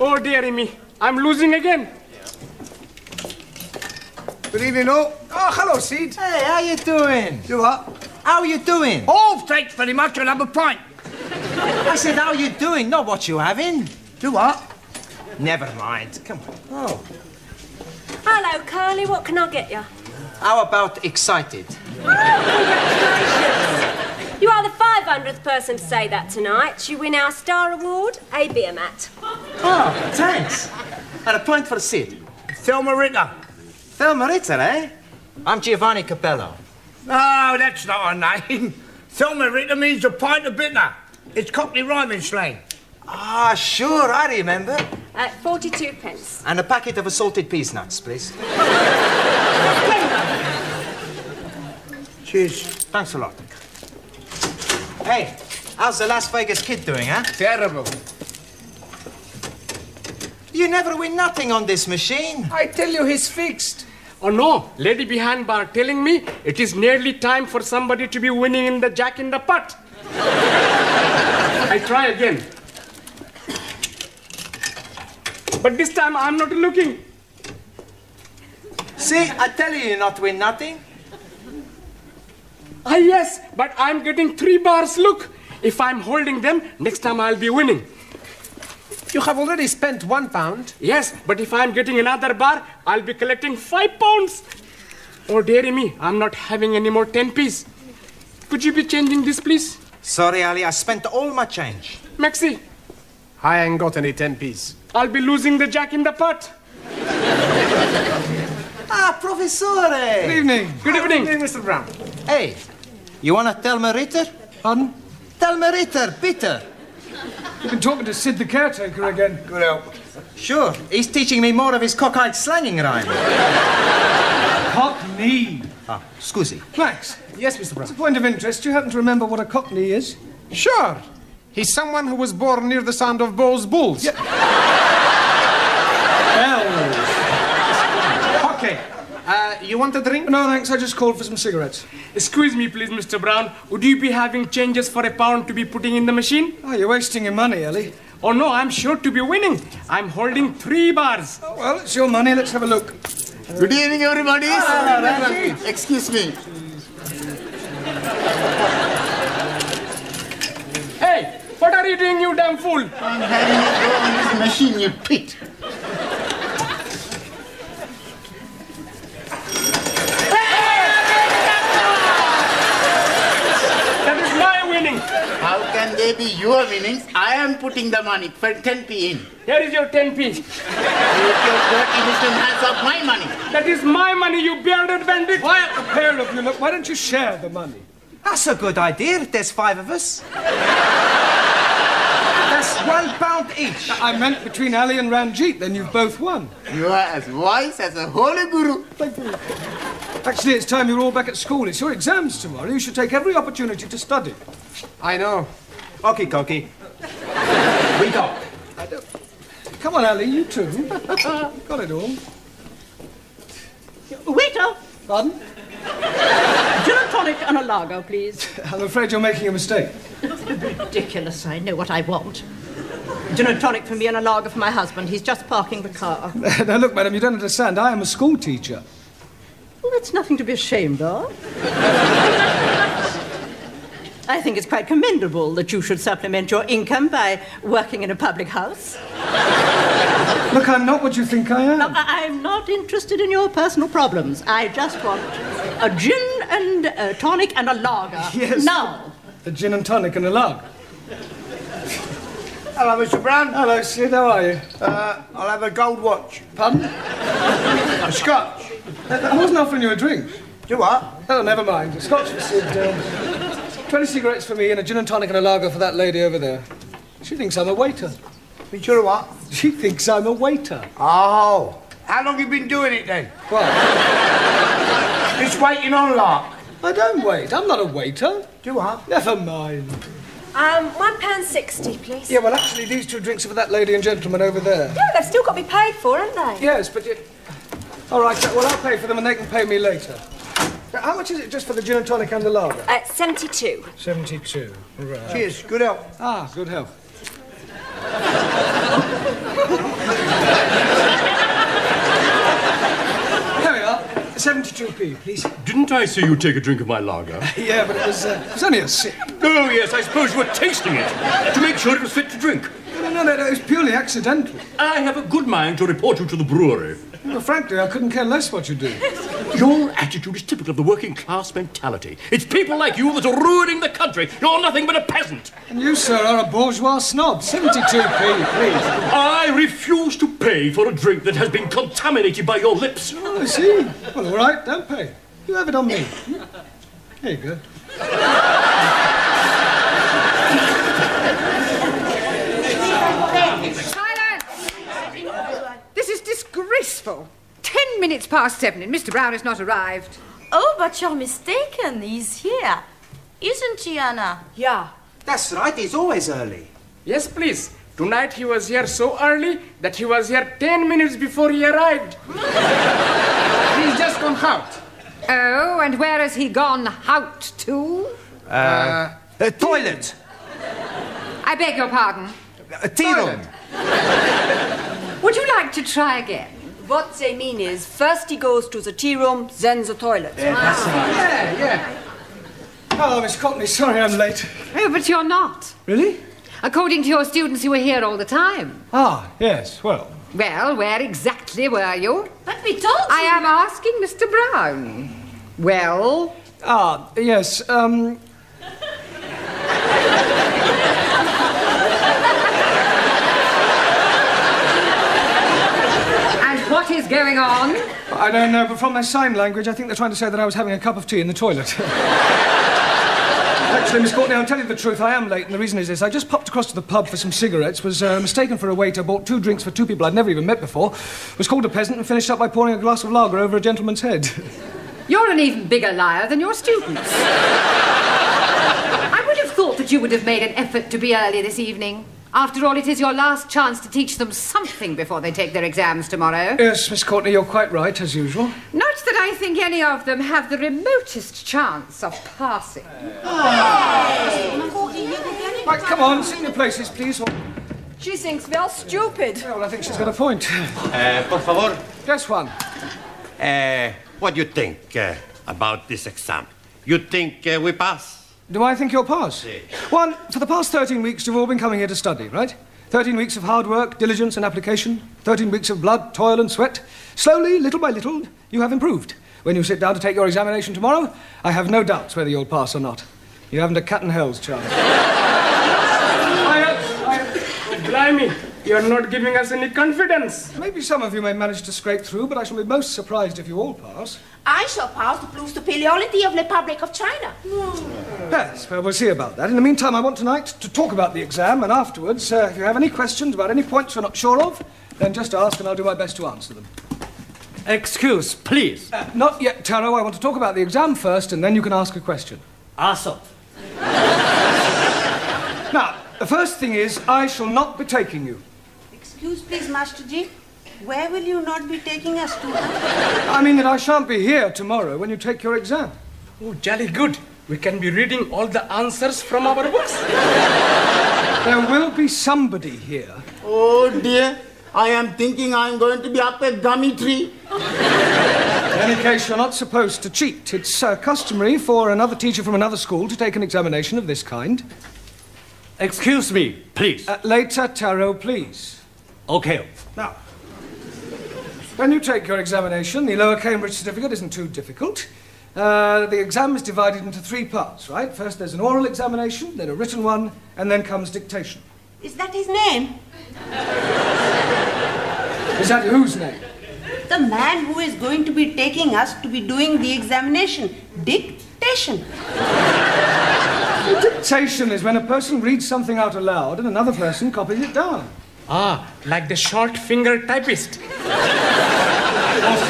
Oh, dearie me. I'm losing again. Good evening, all. Oh, hello, Sid. Hey, how you doing? Do what? How you doing? Oh, thanks very much. I'll have a pint. I said, how you doing, not what you having. Do what? Never mind. Come on. Oh. Hello, Curly. What can I get you? How about excited? Congratulations. You are the 500th person to say that tonight. You win our Star Award, a beer mat. Oh, thanks. And a pint for Sid. Thelma Ritter. Thelma Ritter, eh? I'm Giovanni Capello. No, that's not her name. Thelma Ritter means a pint of bitter. It's Cockney rhyming slang. Ah, sure, I remember. 42 pence. And a packet of assorted peas nuts, please. Cheers. Thanks a lot. Hey, how's the Las Vegas kid doing, huh? Terrible. You never win nothing on this machine. I tell you, he's fixed. Oh no, lady behind bar telling me it is nearly time for somebody to be winning in the Jack in the Pot. I try again. But this time I'm not looking. See, I tell you, you not win nothing. Ah yes, but I'm getting 3 bars. Look, if I'm holding them, next time I'll be winning. You have already spent £1. Yes, but if I'm getting another bar, I'll be collecting £5. Oh, dearie me, I'm not having any more 10p's. Could you be changing this, please? Sorry, Ali, I spent all my change. Maxi, I ain't got any 10p's. I'll be losing the Jack in the Pot. Ah, Professore! Good evening. Good evening. Mr. Brown. Hey, you want a Thelma Ritter? Pardon? Thelma Ritter, bitter. You've been talking to Sid the caretaker again. Good help. Sure, he's teaching me more of his cockeyed slanging rhyme. Cockney. Ah, scusi. Max, Yes, Mr. Brown. as a point of interest, do you happen to remember what a Cockney is? Sure. He's someone who was born near the sound of Bow's bulls. Bells. Okay. You want a drink? No, thanks, I just called for some cigarettes. Excuse me, please, Mr. Brown. Would you be having changes for £1 to be putting in the machine? Oh, you're wasting your money, Ellie. Oh, no, I'm sure to be winning. I'm holding 3 bars. Oh, well, it's your money, let's have a look. Good evening, everybody. Excuse me. Hey, what are you doing, you damn fool? I'm having a go on this machine, you pit. That is my winning. How can they be your winnings? I am putting the money for 10p in. Here is your 10p. Take your dirty little hands off my money. That is my money, you bearded bandit. Quiet, the pair of you. Look, why don't you share the money? That's a good idea. There's 5 of us. That's £1 each. I meant between Ali and Ranjit, then you've both won. You are as wise as a holy guru. Actually, it's time you're all back at school. It's your exams tomorrow. You should take every opportunity to study. I know. Okie dokie. We go. Come on, Ali, you too. Got it all. Waiter, Pardon? gin and tonic and a lager, please. I'm afraid you're making a mistake. Ridiculous, I know what I want. Gin and tonic for me and a lager for my husband. He's just parking the car. Now, look, madam, you don't understand. I am a school teacher. Well, that's nothing to be ashamed of. I think it's quite commendable that you should supplement your income by working in a public house. Look, I'm not what you think I am. Now, I'm not interested in your personal problems. I just want a gin and a tonic and a lager. Yes. Now. A gin and tonic and a lager. Hello, Mr. Brown. Hello, Sid, how are you? I'll have a gold watch. Pardon? A scotch. I wasn't offering you a drink. Do what? Oh, never mind. A scotch for Sid. 20 cigarettes for me and a gin and tonic and a lager for that lady over there. She thinks I'm a waiter. You sure of what? She thinks I'm a waiter. Oh. How long you been doing it then? What? Just waiting on lark. I don't wait. I'm not a waiter. Do what? Never mind. £1.60, please. Yeah, well, actually, these two drinks are for that lady and gentleman over there. Yeah, they've still got to be paid for, haven't they? Yes, but you... All right, well, I'll pay for them and they can pay me later. Now, how much is it just for the gin and tonic and the lager? 72. 72. Right. Cheers, good health. Ah, good health. There we are. 72p, please. Didn't I see you take a drink of my lager? Yeah, but it was only a sip. Oh, yes, I suppose you were tasting it to make sure it was fit to drink. No, it was purely accidental. I have a good mind to report you to the brewery. Well, frankly, I couldn't care less what you do. Your attitude is typical of the working class mentality. It's people like you that are ruining the country. You're nothing but a peasant. And you, sir, are a bourgeois snob. 72p, please. I refuse to pay for a drink that has been contaminated by your lips. Oh, I see. Well, all right, don't pay. You have it on me. There you go. This is disgraceful. 10 minutes past 7 and Mr. Brown has not arrived. Oh, but you're mistaken. He's here. Isn't he, Anna? Yeah. That's right, he's always early. Yes, please. Tonight he was here so early that he was here 10 minutes before he arrived. He's just gone out. Oh, and where has he gone out to? Toilet. I beg your pardon. Tea room. Would you like to try again? What they mean is, first he goes to the tea room, then the toilet. Yeah. Oh, Miss Courtney, sorry I'm late. Oh, but you're not. Really? According to your students, you were here all the time. Ah, yes, well. Well, where exactly were you? But we told you. I am asking Mr. Brown. Well? Ah, yes, What is going on? I don't know, but from their sign language, I think they're trying to say that I was having a cup of tea in the toilet. Actually, Miss Courtney, I'll tell you the truth, I am late, and the reason is this. I just popped across to the pub for some cigarettes, was mistaken for a waiter, bought 2 drinks for 2 people I'd never even met before, was called a peasant, and finished up by pouring a glass of lager over a gentleman's head. You're an even bigger liar than your students. I would have thought that you would have made an effort to be early this evening. After all, it is your last chance to teach them something before they take their exams tomorrow. Yes, Miss Courtney, you're quite right, as usual. Not that I think any of them have the remotest chance of passing. Right, come on, sit in your places, please. She thinks we are stupid. Well, I think she's got a point. Por favor. Just one. What do you think about this exam? You think we pass? Do I think you'll pass? Si. One, for the past 13 weeks, you've all been coming here to study, right? 13 weeks of hard work, diligence and application. 13 weeks of blood, toil and sweat. Slowly, little by little, you have improved. When you sit down to take your examination tomorrow, I have no doubts whether you'll pass or not. You haven't a cat and hell's chance. Blimey, you're not giving us any confidence. Maybe some of you may manage to scrape through, but I shall be most surprised if you all pass. I shall pass to prove the superiority of the Republic of China. Yes, well, we'll see about that. In the meantime, I want tonight to talk about the exam, and afterwards, if you have any questions about any points you're not sure of, then just ask and I'll do my best to answer them. Excuse, please. Not yet, Taro. I want to talk about the exam first, and then you can ask a question. Also. Now, the first thing is, I shall not be taking you. Excuse, please, Master G. Where will you not be taking us to? I mean that I shan't be here tomorrow when you take your exam. Oh, jolly good. We can be reading all the answers from our books. There will be somebody here. Oh, dear. I am thinking I'm going to be up a gummy tree. In any case, you're not supposed to cheat. It's customary for another teacher from another school to take an examination of this kind. Excuse me, please. Later, Taro, please. Okay. Now, when you take your examination, the Lower Cambridge certificate isn't too difficult. The exam is divided into 3 parts, right? First there's an oral examination, then a written one, and then comes dictation. Is that his name? Is that whose name? The man who is going to be taking us to be doing the examination. Dictation. Dictation is when a person reads something out aloud and another person copies it down. Ah, like the short finger typist.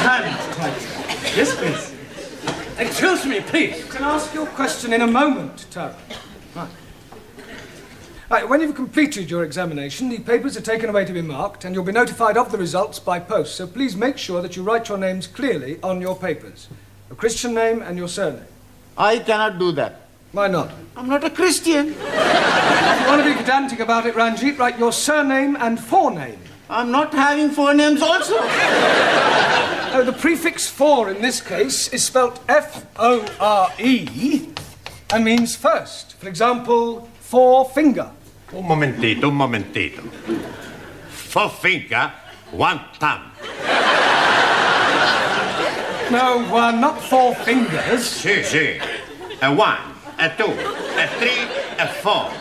Hand typist. Yes, please. Excuse me, please. You can ask your question in a moment, Taro. Right. Right, when you've completed your examination, the papers are taken away to be marked, and you'll be notified of the results by post. So please make sure that you write your names clearly on your papers. Your Christian name and your surname. I cannot do that. Why not? I'm not a Christian. If you want to be pedantic about it, Ranjit, write your surname and forename. I'm not having forenames also. Oh, the prefix for in this case is spelt F-O-R-E and means first. For example, forefinger. Un momentito. Forefinger, one thumb. No, not four fingers. Si. A 1, a 2, a 3, a 4.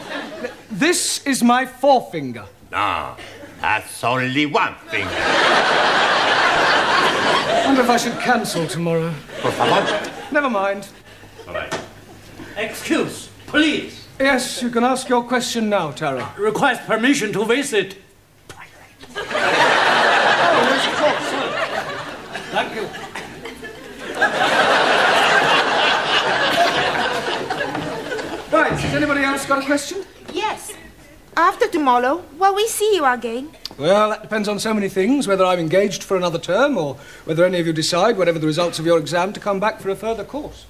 This is my forefinger. No, that's only one finger. I wonder if I should cancel tomorrow. Por favor. Never mind. All right. Excuse, please. Yes, you can ask your question now, Tara. Request permission to visit. Thank you. Right, has anybody else got a question? Yes. After tomorrow, will we see you again? Well, that depends on so many things, whether I'm engaged for another term or whether any of you decide, whatever the results of your exam, to come back for a further course.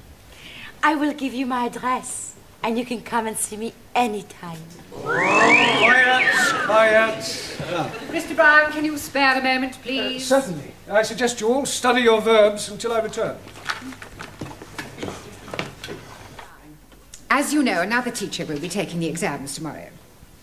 I will give you my address, and you can come and see me anytime. Quiet. Mr. Brown, can you spare a moment, please? Certainly. I suggest you all study your verbs until I return. As you know, another teacher will be taking the exams tomorrow.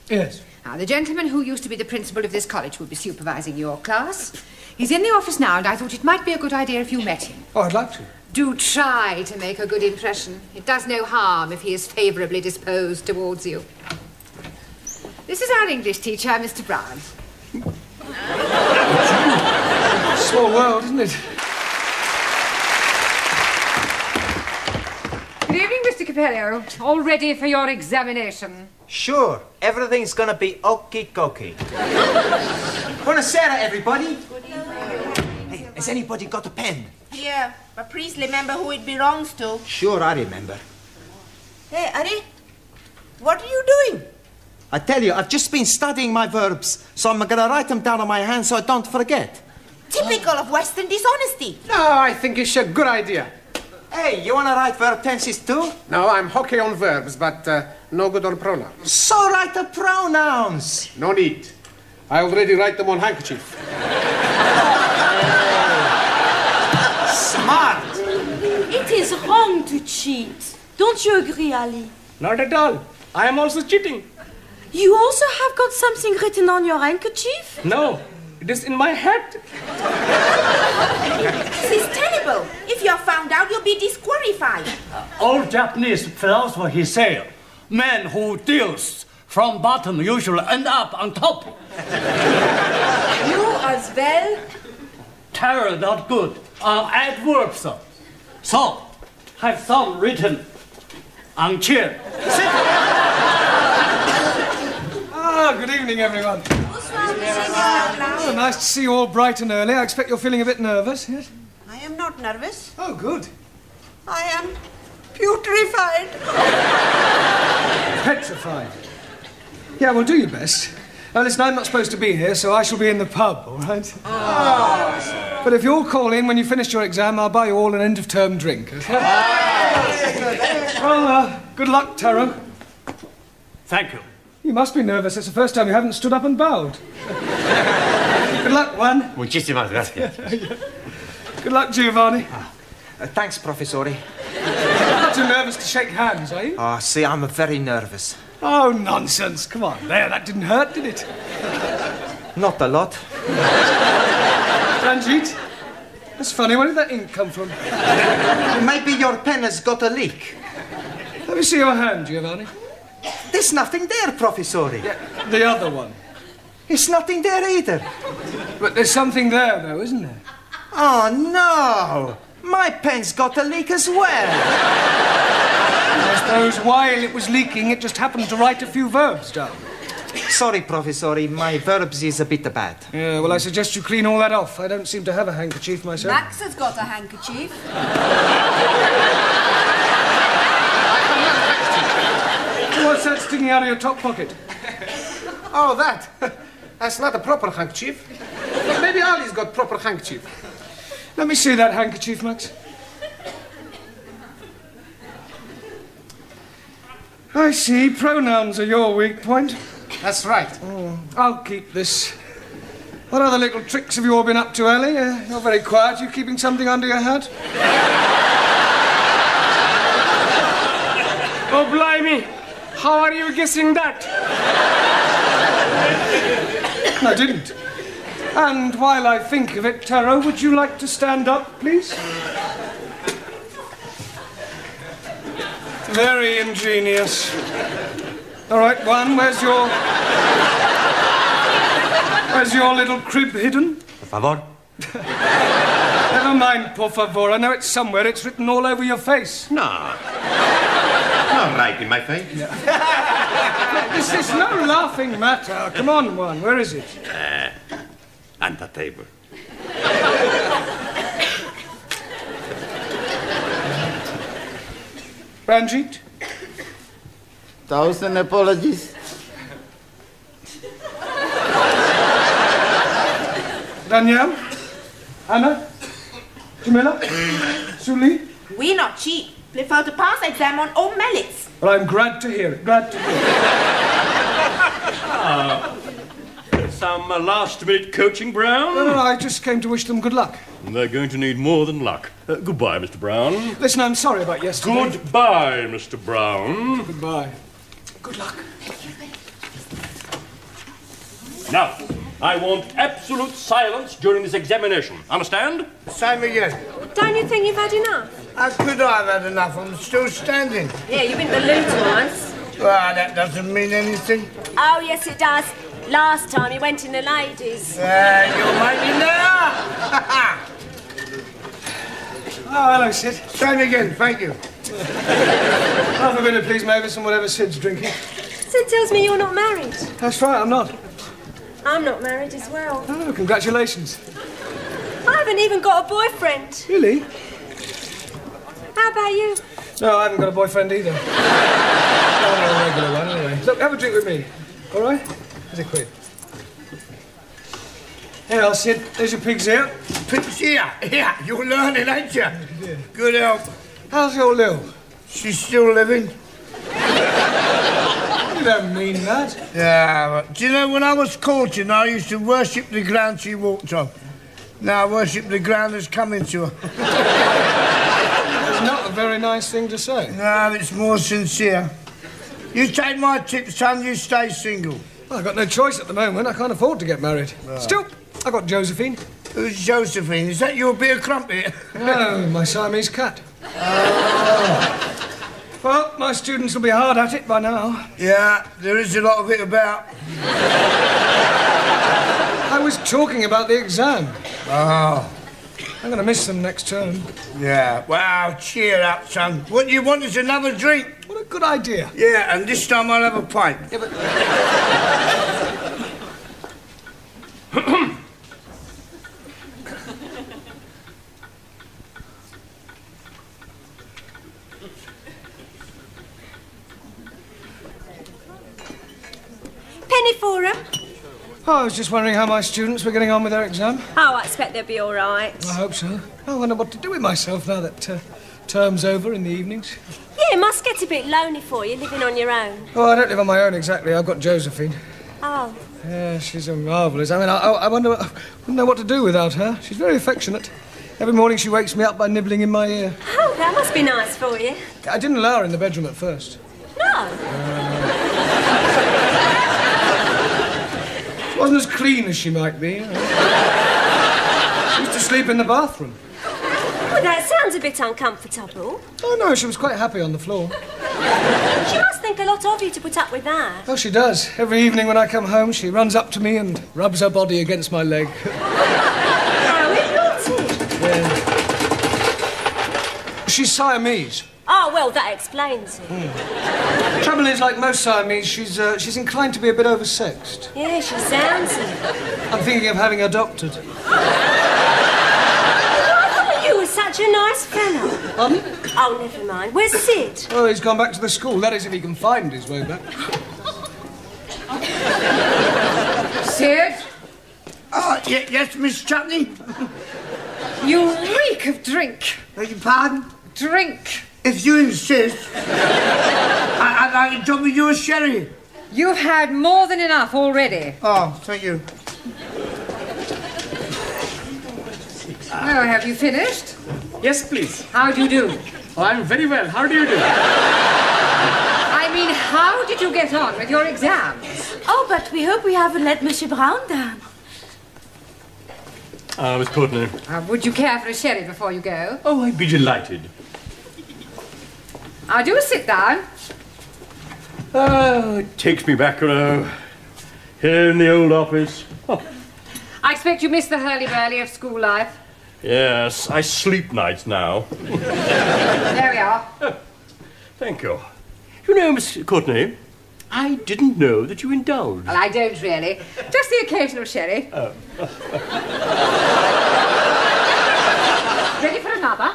Yes. Now, the gentleman who used to be the principal of this college will be supervising your class. He's in the office now, and I thought it might be a good idea if you met him. Oh, I'd like to. Do try to make a good impression. It does no harm if he is favourably disposed towards you. This is our English teacher, Mr. Brown. Small world, isn't it? Good evening, Mr. Capello. All ready for your examination? Sure, everything's gonna be okie-dokie. Buonasera, everybody. Hey, has anybody got a pen? Here, but please remember who it belongs to. Sure, I remember. Hey, Ari, what are you doing? I tell you, I've just been studying my verbs, so I'm gonna write them down on my hand so I don't forget. Typical of Western dishonesty. No, I think it's a good idea. Hey, you wanna write verb tenses too? No, I'm hockey on verbs, but no good on pronouns. So write the pronouns. No need. I already write them on handkerchief. Smart. It is wrong to cheat. Don't you agree, Ali? Not at all. I am also cheating. You also have got something written on your handkerchief? No, it is in my head. This is terrible. If you're found out, you'll be disqualified. Old Japanese philosopher, he said, man who deals from bottom usually end up on top. You as well? Terror not good. Adverbs. So, have some written on chair. Good evening, everyone. Oh, nice to see you all bright and early. I expect you're feeling a bit nervous, yes? I am not nervous. Oh, good. I am putrefied. Petrified. Yeah, well, do your best. Now, listen, I'm not supposed to be here, so I shall be in the pub, all right? Oh. But if you all call in when you finish your exam, I'll buy you all an end-of-term drink, okay? Well, good luck, Taro. Thank you. You must be nervous. It's the first time you haven't stood up and bowed. Good luck, Juan. Muchísimas gracias. Good luck, Giovanni. Thanks, Professore. You're not too nervous to shake hands, are you? Oh, see, I'm very nervous. Oh, nonsense. Come on. There, that didn't hurt, did it? Not a lot. Ranjit, that's funny. Where did that ink come from? Maybe your pen has got a leak. Let me see your hand, Giovanni. There's nothing there, Professore. Yeah, the other one. It's nothing there either. But there's something there, though, isn't there? Oh, no. My pen's got a leak as well. I suppose while it was leaking, it just happened to write a few verbs down. Sorry, Professore, my verbs is a bit bad. Yeah, well, I suggest you clean all that off. I don't seem to have a handkerchief myself. Max has got a handkerchief. What's that sticking out of your top pocket? Oh, that. That's not a proper handkerchief. Maybe Ali's got proper handkerchief. Let me see that handkerchief, Max. I see. Pronouns are your weak point. That's right. I'll keep this. What other little tricks have you all been up to, Ellie? You're very quiet. You keeping something under your hat? Oh, blimey. How are you guessing that? I didn't. And while I think of it, Taro, would you like to stand up, please? Very ingenious. All right, Juan, where's your little crib hidden? Por favor. Never mind, por favor. I know it's somewhere. It's written all over your face. No. Not right in my face. This is no laughing matter. Come on, Juan. Where is it? On the table. Ranjit? 1,000 apologies. Danielle? Anna? Jamila? Suli? We not cheap. Prefer to pass exam on old mallets. Well, I'm glad to hear it. Glad to hear it. Some last-minute coaching, Brown? No, I just came to wish them good luck. They're going to need more than luck. Goodbye, Mr. Brown. Listen, I'm sorry about yesterday. Goodbye, Mr. Brown. Goodbye. Good luck. Now, I want absolute silence during this examination. Understand? Same again. Don't you think you've had enough? How could I have had enough? I'm still standing. Yeah, you've been to the loo twice. Well, that doesn't mean anything. Oh, yes, it does. Last time you went in the ladies. You're making that up. Oh, hello, Sid. Same again, thank you. Half a minute, please, Mavis, and whatever Sid's drinking. Sid tells me you're not married. That's right, I'm not. I'm not married as well. Oh, congratulations. I haven't even got a boyfriend. Really? How about you? No, I haven't got a boyfriend either. Not a regular one, anyway. Look, have a drink with me. All right? Here's a quid. Here, Sid. There's your pig's ear. Pig's ear? Yeah, you're learning, ain't you? Yeah. Good help. How's your Lil? She's still living. You don't mean that. Yeah, but do you know, when I was courting, I used to worship the ground she walked on. Now I worship the ground that's coming to her. That's not a very nice thing to say. No, it's more sincere. You take my tip, son, you stay single. Well, I've got no choice at the moment. I can't afford to get married. Right. Still, I've got Josephine. Who's Josephine? Is that your beer crumpet? No, my Siamese cat. Well, my students will be hard at it by now. Yeah, there is a lot of it about. I was talking about the exam. Oh. I'm going to miss them next term. Yeah, well, cheer up, son. What you want is another drink. What a good idea. Yeah, and this time I'll have a pint. Yeah, but... Penny for 'em. Oh, I was just wondering how my students were getting on with their exam. Oh, I expect they'll be all right. I hope so. I wonder what to do with myself now that term's over in the evenings. Yeah, it must get a bit lonely for you, living on your own. Oh, I don't live on my own exactly. I've got Josephine. Oh. Yeah, she's a marvellous. I mean, I wonder... I wouldn't know what to do without her. She's very affectionate. Every morning she wakes me up by nibbling in my ear. Oh, that must be nice for you. I didn't allow her in the bedroom at first. No. She wasn't as clean as she might be. She used to sleep in the bathroom. Oh, that sounds a bit uncomfortable. Oh, no, she was quite happy on the floor. She must think a lot of you to put up with that. Oh, she does. Every evening when I come home, she runs up to me and rubs her body against my leg. How naughty. Yeah. She's Siamese. Oh, well, that explains it. Trouble is, like most Siamese, she's inclined to be a bit oversexed. Yeah, she sounds it. I'm thinking of having her doctored. You were such a nice fellow. Pardon? Oh, never mind. Where's Sid? Oh, he's gone back to the school. That is, if he can find his way back. Richard? Yes, Miss Chutney? You reek of drink. Beg your pardon? Drink. If you insist, I'd like to drop with you a sherry. You've had more than enough already. Oh, thank you. Oh, have you finished? Yes, please. How do you do? Oh, I'm very well. How do you do? I mean, how did you get on with your exams? Oh, but we hope we haven't let Monsieur Brown down. Miss Courtney. Would you care for a sherry before you go? Oh, I'd be delighted. Do sit down. It takes me back, here in the old office. Oh. I expect you missed the hurly-burly of school life. Yes, I sleep nights now. There we are. Oh, thank you. You know, Miss Courtney, I didn't know that you indulged. Well, I don't really. Just the occasional sherry. Oh. Ready for another?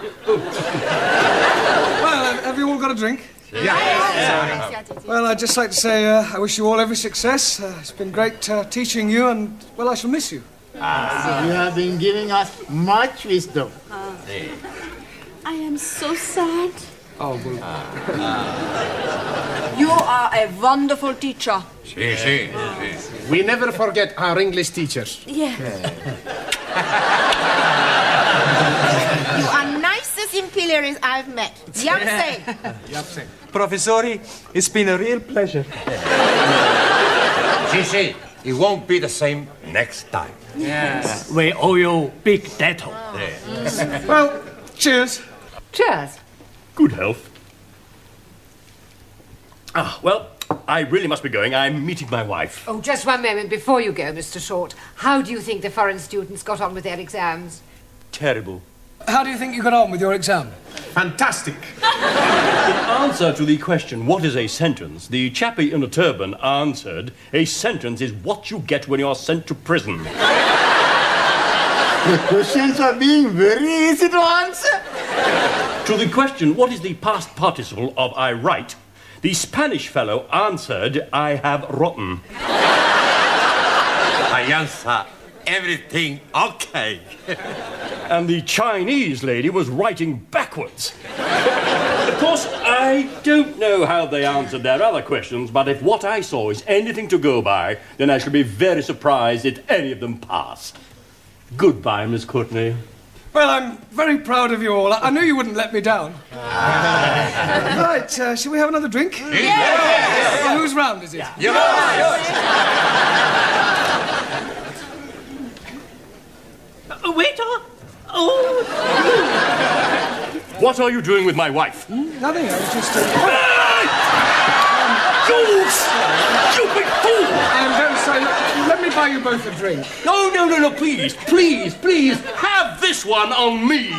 Well, have you all got a drink? Yeah. Well, I'd just like to say I wish you all every success. It's been great teaching you, and, well, I shall miss you. You have been giving us much wisdom. I am so sad. Oh, well. You are a wonderful teacher. We never forget our English teachers. Yeah. You are nicest imperials I've met. Yapse. Professori, it's been a real pleasure. Gigi, it won't be the same next time. Yes. We owe you big debt. Well, cheers. Cheers. Good health. Well, I really must be going. I'm meeting my wife. Oh, just one moment before you go, Mr. Short. How do you think the foreign students got on with their exams? Terrible. How do you think you got on with your exam? Fantastic. In answer to the question, what is a sentence, the chappie in a turban answered, a sentence is what you get when you're sent to prison. The questions are being very easy to answer. To the question, what is the past participle of I write, the Spanish fellow answered, I have rotten. I answer everything okay. And the Chinese lady was writing backwards. Of course, I don't know how they answered their other questions, but if what I saw is anything to go by, then I shall be very surprised if any of them pass. Goodbye, Miss Courtney. Well, I'm very proud of you all. I knew you wouldn't let me down. Right, shall we have another drink? Yes. Well, whose round is it? Yours. Waiter! Oh! What are you doing with my wife? Nothing, I was just... You big fool! I'm very sorry. Let me buy you both a drink. No, please, have this one on me.